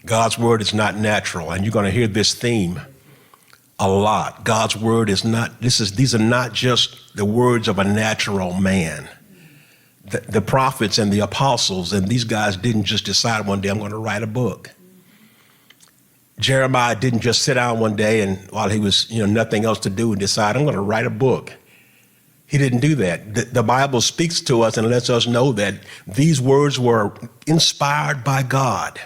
God's word is not natural, and you're going to hear this theme a lot. God's word is not, these are not just the words of a natural man. The prophets and the apostles and these guys didn't just decide one day, I'm going to write a book. Jeremiah didn't just sit down one day and while he was, nothing else to do and decide, I'm going to write a book. He didn't do that. The Bible speaks to us and lets us know that these words were inspired by God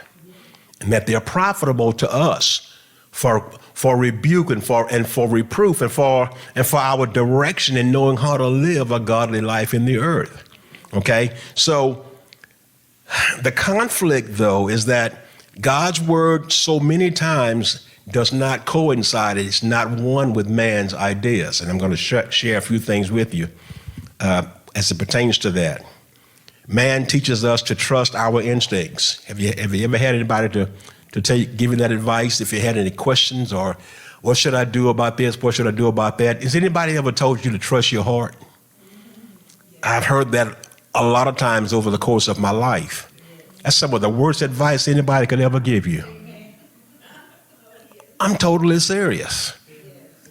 and that they're profitable to us for rebuke and for reproof and for our direction in knowing how to live a godly life in the earth. Okay, so the conflict, though, is that God's word so many times does not coincide. It's not one with man's ideas. And I'm going to share a few things with you as it pertains to that. Man teaches us to trust our instincts. Have you ever had anybody to give you that advice? If you had any questions or what should I do about this? What should I do about that? Has anybody ever told you to trust your heart? I've heard that a lot of times over the course of my life. That's some of the worst advice anybody could ever give you. I'm totally serious.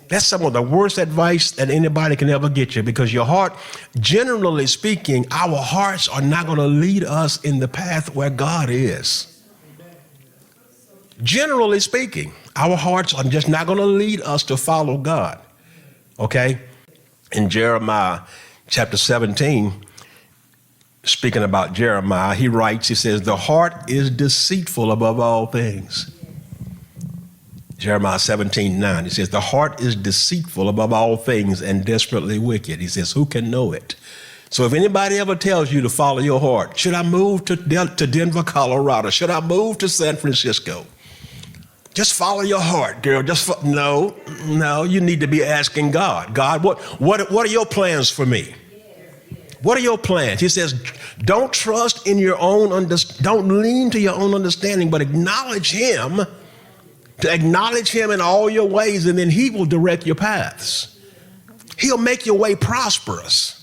That's some of the worst advice that anybody can ever get you, because your heart, generally speaking, our hearts are not going to lead us in the path where God is. Generally speaking, our hearts are just not going to lead us to follow God. Okay? In Jeremiah chapter 17, speaking about Jeremiah, he writes, he says, the heart is deceitful above all things. Jeremiah 17:9, he says, the heart is deceitful above all things and desperately wicked. He says, who can know it? So if anybody ever tells you to follow your heart, should I move to Denver, Colorado? Should I move to San Francisco? Just follow your heart, girl. No, you need to be asking God. God, what are your plans for me? What are your plans? He says, don't trust in your own don't lean to your own understanding, but acknowledge him, to acknowledge him in all your ways, and then he will direct your paths. He'll make your way prosperous.